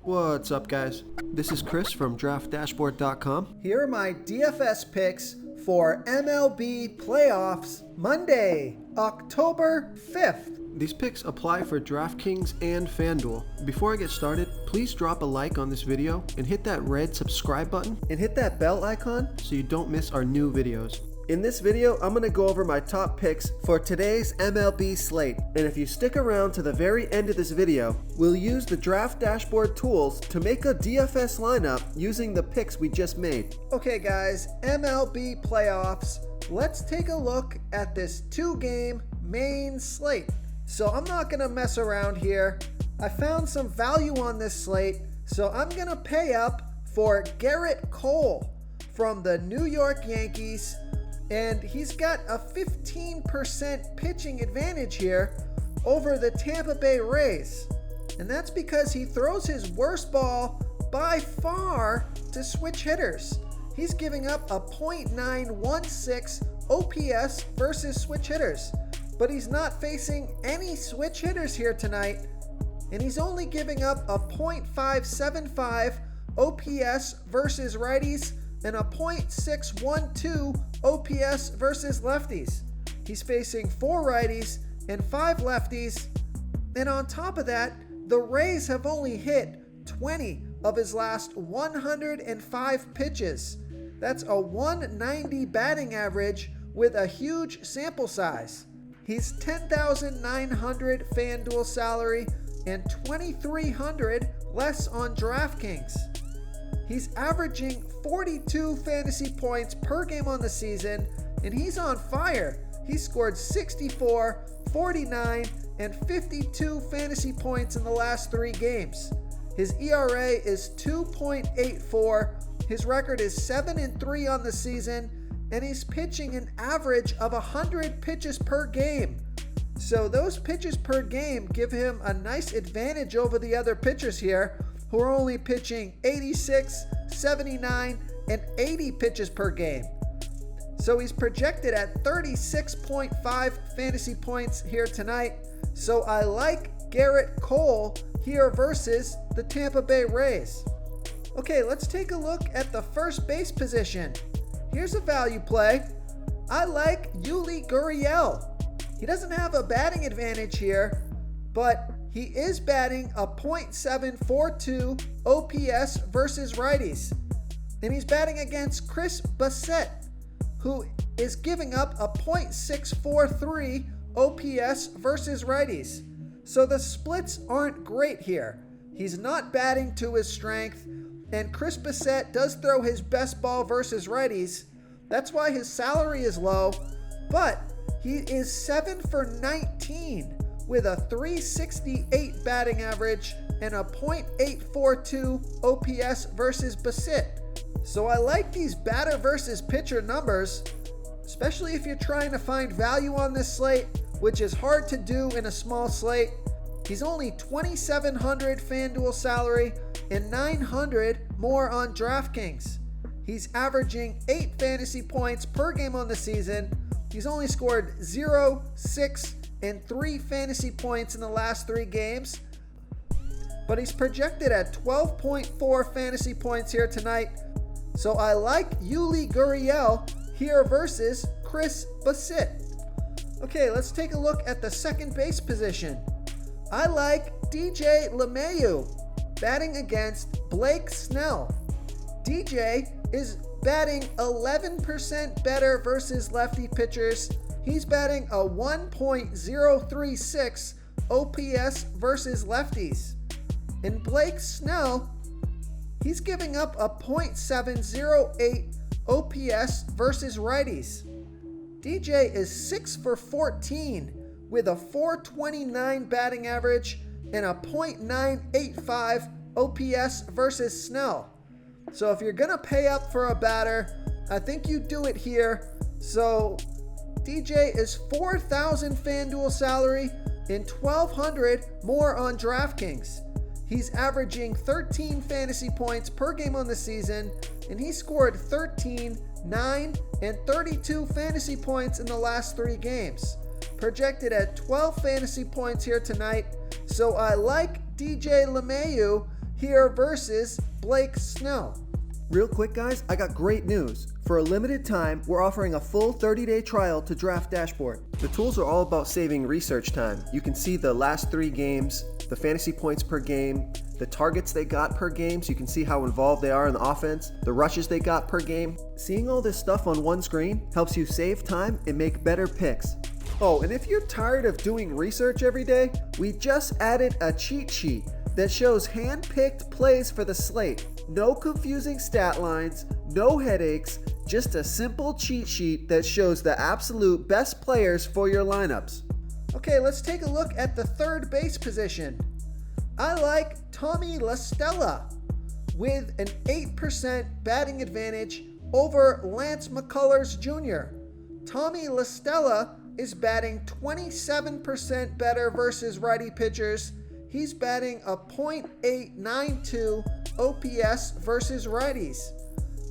What's up, guys? This is Chris from DraftDashboard.com. Here are my DFS picks for MLB playoffs Monday, October 5th. These picks apply for DraftKings and FanDuel. Before I get started, please drop a like on this video and hit that red subscribe button And hit that bell icon. so you don't miss our new videos. In this video, I'm going to go over my top picks for today's MLB slate. And if you stick around to the very end of this video, we'll use the Draft Dashboard tools to make a DFS lineup using the picks we just made. Okay guys, MLB playoffs. Let's take a look at this 2-game main slate. So I'm not going to mess around here. I found some value on this slate, so I'm going to pay up for Garrett Cole from the New York Yankees. And he's got a 15% pitching advantage here over the Tampa Bay Rays. And that's because he throws his worst ball by far to switch hitters. He's giving up a .916 OPS versus switch hitters. But he's not facing any switch hitters here tonight. And he's only giving up a .575 OPS versus righties and a .612 OPS versus lefties. He's facing 4 righties and 5 lefties. And on top of that, the Rays have only hit 20 of his last 105 pitches. That's a 190 batting average with a huge sample size. He's $10,900 FanDuel salary and $2,300 less on DraftKings. He's averaging 42 fantasy points per game on the season, and he's on fire. He scored 64, 49, and 52 fantasy points in the last 3 games. His ERA is 2.84. His record is 7-3 on the season, and he's pitching an average of 100 pitches per game. So those pitches per game give him a nice advantage over the other pitchers here, who are only pitching 86, 79, and 80 pitches per game. So he's projected at 36.5 fantasy points here tonight. So I like Garrett Cole here versus the Tampa Bay Rays. Okay, let's take a look at the first base position. Here's a value play. I like Yuli Gurriel. He doesn't have a batting advantage here, but he is batting a .742 OPS versus righties. And he's batting against Chris Bassett, who is giving up a .643 OPS versus righties. So the splits aren't great here. He's not batting to his strength, and Chris Bassett does throw his best ball versus righties. That's why his salary is low, but he is 7 for 19 with a .368 batting average and a .842 OPS versus Bassett. So I like these batter versus pitcher numbers, especially if you're trying to find value on this slate, which is hard to do in a small slate. He's only $2,700 FanDuel salary and $900 more on DraftKings. He's averaging 8 fantasy points per game on the season. He's only scored 0, 6, and 3 fantasy points in the last 3 games. But he's projected at 12.4 fantasy points here tonight. So I like Yuli Gurriel here versus Chris Bassett. Okay, let's take a look at the second base position. I like DJ LeMahieu batting against Blake Snell. DJ is batting 11% better versus lefty pitchers. He's batting a 1.036 OPS versus lefties. And Blake Snell, he's giving up a .708 OPS versus righties. DJ is 6 for 14 with a .429 batting average and a .985 OPS versus Snell. So if you're going to pay up for a batter, I think you do it here. So DJ is 4,000 FanDuel salary and $1,200 more on DraftKings. He's averaging 13 fantasy points per game on the season, and he scored 13, 9, and 32 fantasy points in the last 3 games. Projected at 12 fantasy points here tonight, so I like DJ LeMahieu here versus Blake Snell. Real quick, guys, I got great news. For a limited time, we're offering a full 30-day trial to Draft Dashboard. The tools are all about saving research time. You can see the last 3 games, the fantasy points per game, the targets they got per game, so you can see how involved they are in the offense, the rushes they got per game. Seeing all this stuff on one screen helps you save time and make better picks. Oh, and if you're tired of doing research every day, we just added a cheat sheet that shows hand-picked plays for the slate. No confusing stat lines, no headaches, just a simple cheat sheet that shows the absolute best players for your lineups. Okay, let's take a look at the third base position. I like Tommy La Stella with an 8% batting advantage over Lance McCullers Jr. Tommy La Stella is batting 27% better versus righty pitchers. He's batting a .892 OPS versus righties.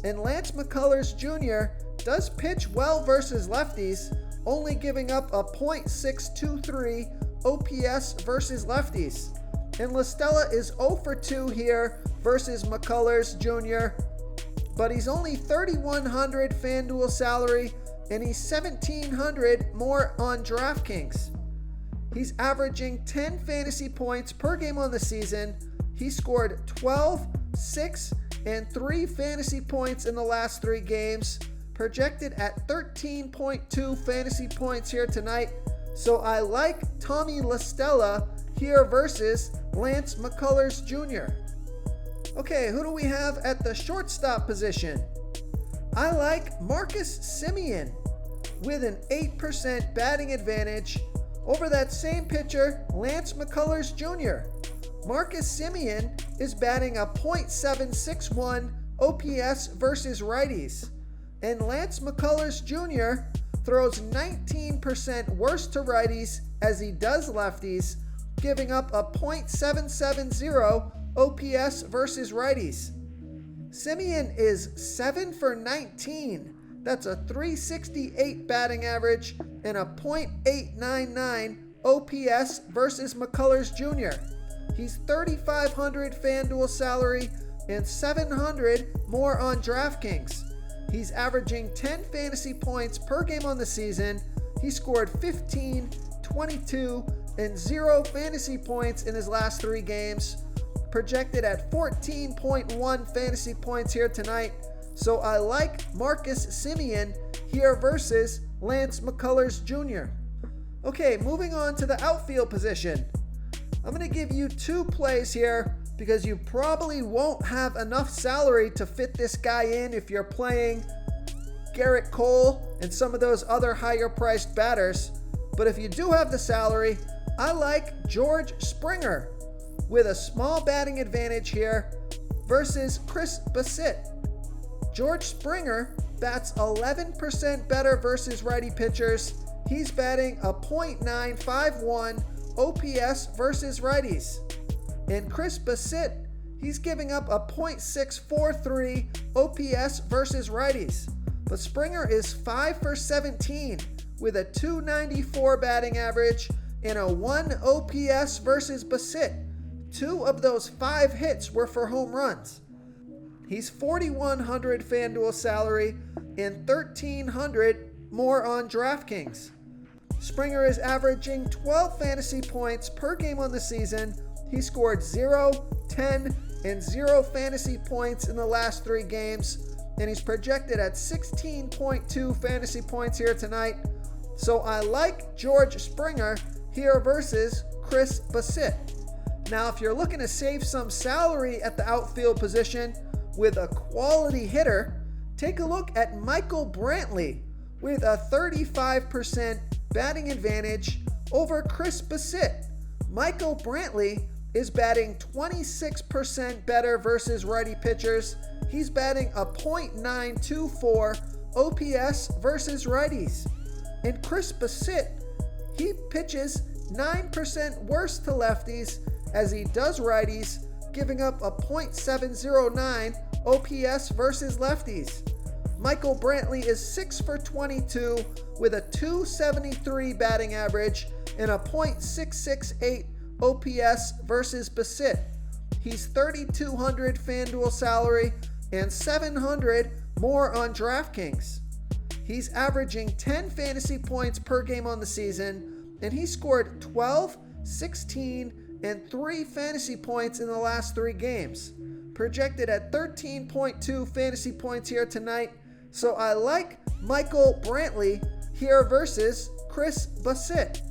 And Lance McCullers Jr. does pitch well versus lefties, only giving up a .623 OPS versus lefties. And La Stella is 0 for 2 here versus McCullers Jr., but he's only $3,100 FanDuel salary, and he's $1,700 more on DraftKings. He's averaging 10 fantasy points per game on the season. He scored 12, 6, and 3 fantasy points in the last 3 games, projected at 13.2 fantasy points here tonight. So I like Tommy La Stella here versus Lance McCullers Jr. Okay, who do we have at the shortstop position? I like Marcus Semien with an 8% batting advantage over that same pitcher, Lance McCullers Jr. Marcus Semien is batting a .761 OPS versus righties, and Lance McCullers Jr. throws 19% worse to righties as he does lefties, giving up a .770 OPS versus righties. Semien is 7 for 19. That's a .368 batting average and a .899 OPS versus McCullers Jr. He's $3,500 FanDuel salary and $700 more on DraftKings. He's averaging 10 fantasy points per game on the season. He scored 15, 22, and 0 fantasy points in his last 3 games, projected at 14.1 fantasy points here tonight. So I like Marcus Semien here versus Lance McCullers Jr. Okay, moving on to the outfield position. I'm going to give you 2 plays here because you probably won't have enough salary to fit this guy in if you're playing Garrett Cole and some of those other higher priced batters. But if you do have the salary, I like George Springer with a small batting advantage here versus Chris Bassitt. George Springer bats 11% better versus righty pitchers. He's batting a .951 OPS versus righties. And Chris Bassitt, he's giving up a .643 OPS versus righties. But Springer is 5 for 17 with a .294 batting average and a 1 OPS versus Bassitt. 2 of those 5 hits were for home runs. He's $4,100 FanDuel salary and $1,300 more on DraftKings. Springer is averaging 12 fantasy points per game on the season. He scored 0, 10, and 0 fantasy points in the last 3 games, and he's projected at 16.2 fantasy points here tonight. So I like George Springer here versus Chris Bassitt. Now, if you're looking to save some salary at the outfield position with a quality hitter, take a look at Michael Brantley with a 35% batting advantage over Chris Bassitt. Michael Brantley is batting 26% better versus righty pitchers. He's batting a .924 OPS versus righties. And Chris Bassitt, he pitches 9% worse to lefties as he does righties, giving up a .709 OPS versus lefties. Michael Brantley is 6 for 22 with a .273 batting average and a .668 OPS versus Bassitt. He's $3,200 FanDuel salary and $700 more on DraftKings. He's averaging 10 fantasy points per game on the season, and he scored 12, 16, and 3 fantasy points in the last 3 games. Projected at 13.2 fantasy points here tonight, so I like Michael Brantley here versus Chris Bassitt.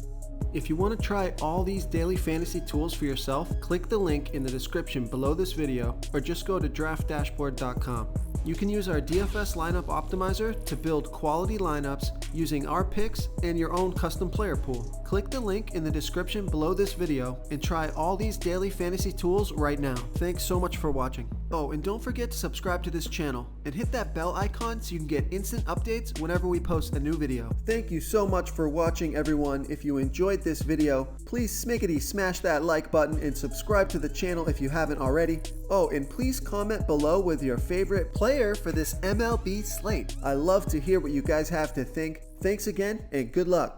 If you want to try all these daily fantasy tools for yourself, click the link in the description below this video or just go to draftdashboard.com. You can use our DFS lineup optimizer to build quality lineups using our picks and your own custom player pool. Click the link in the description below this video and try all these daily fantasy tools right now. Thanks so much for watching. Oh, and don't forget to subscribe to this channel and hit that bell icon so you can get instant updates whenever we post a new video. Thank you so much for watching, everyone. If you enjoyed this video, please smickety smash that like button and subscribe to the channel if you haven't already. Oh, and please comment below with your favorite player for this MLB slate. I love to hear what you guys have to think. Thanks again, and good luck.